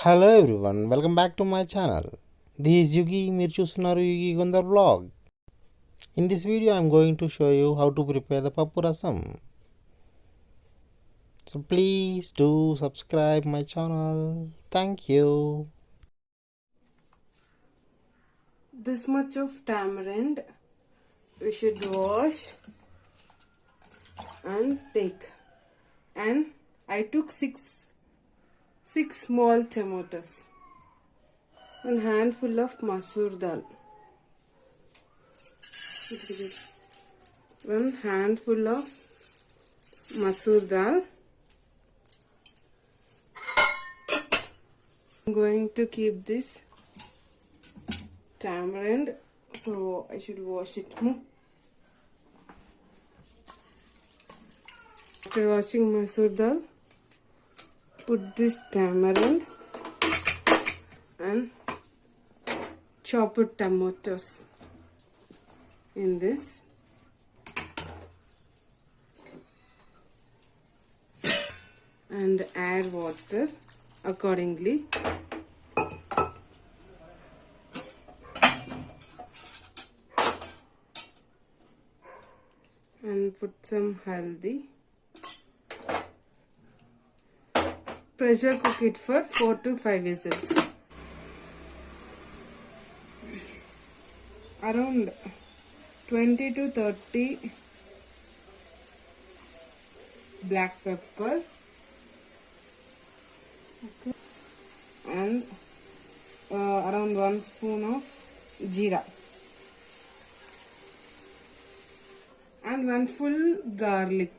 Hello everyone, welcome back to my channel. This is Yugi. మీరు చూస్తున్నారు Yugi Gundar vlog. In this video I'm going to show you how to prepare the pappu rasam. So please do subscribe my channel. Thank you. This much of tamarind we should wash and take, and I took six small tomatoes, one handful of masoor dal, one handful of masoor dal. I'm going to keep this tamarind, so I should wash it more. After washing masoor dal, put this tamarind and chopped tomatoes in this, and add water accordingly. And put some haldi. Pressure cook it for 4 to 5 whistles. Around 20 to 30 black pepper, okay, and around 1 spoon of jeera, and 1 full garlic.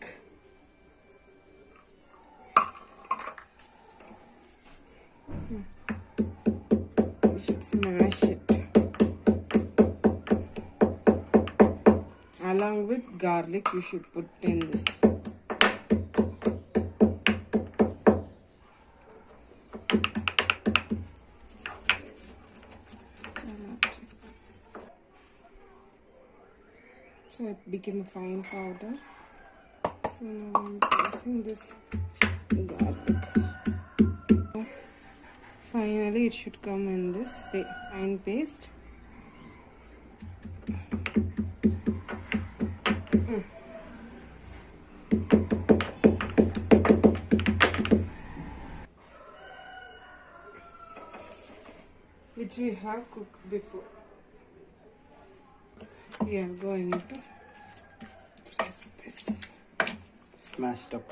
We should smash it along with garlic. You should put in this. So it became a fine powder. So now I'm placing this garlic. Finally it should come in this fine paste. Which we have cooked before. We are going to press this. Smashed up.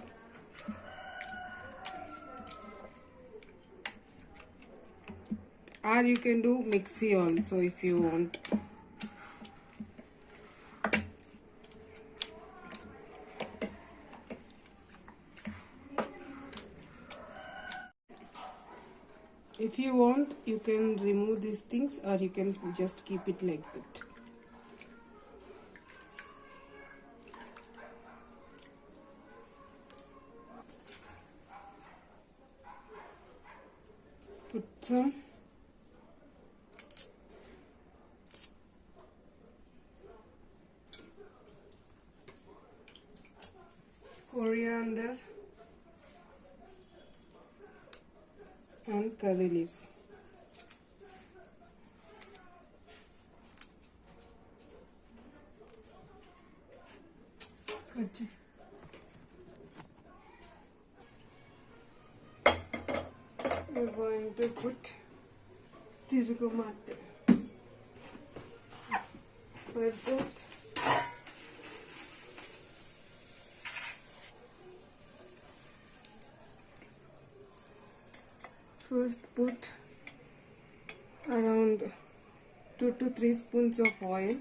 Or you can do mixie also if you want. If you want, you can remove these things, or you can just keep it like that. Put some coriander and curry leaves. Good. We're going to put tirugumate. For that, first put around 2 to 3 spoons of oil.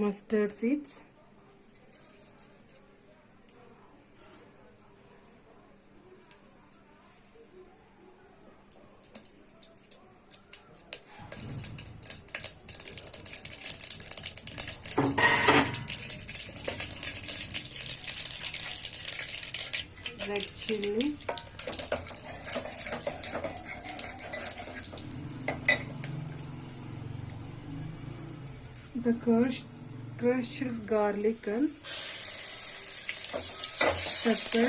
Mustard seeds, red chilli, the crushed garlic and pepper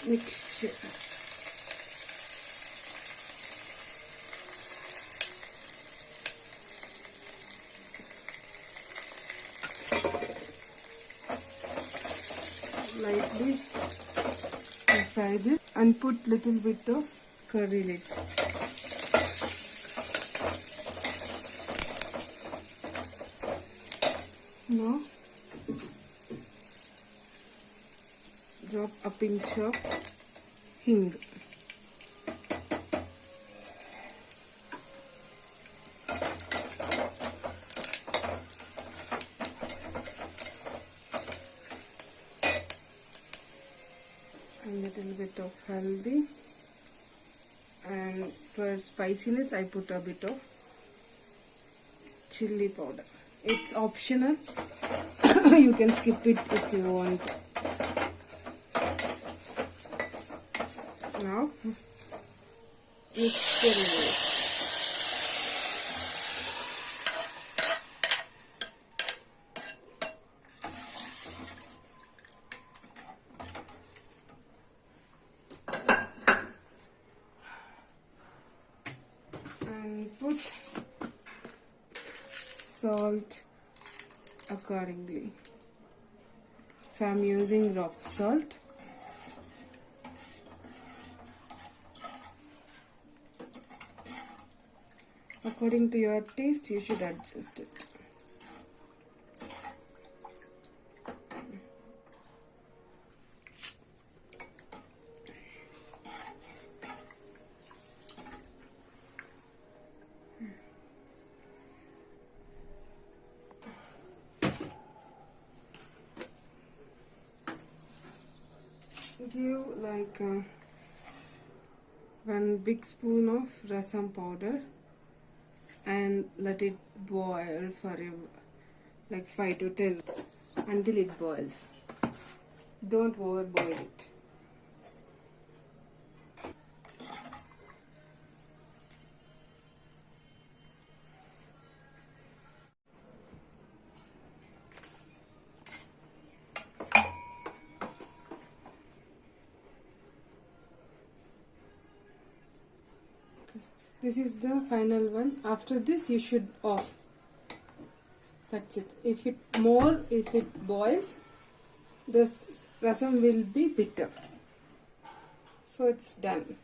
mixture. Lightly fry this and put little bit of curry leaves. Now drop a pinch of hing. And little bit of haldi, and for spiciness I put a bit of chili powder. It's optional. You can skip it if you want. Now mix it. And put salt accordingly. So I'm using rock salt. According to your taste, you should adjust it. Give like 1 big spoon of rasam powder and let it boil for like 5 to 10 until it boils. Don't overboil it. This is the final one. After this you should off. That's it. If it boils, this rasam will be bitter. So it's done.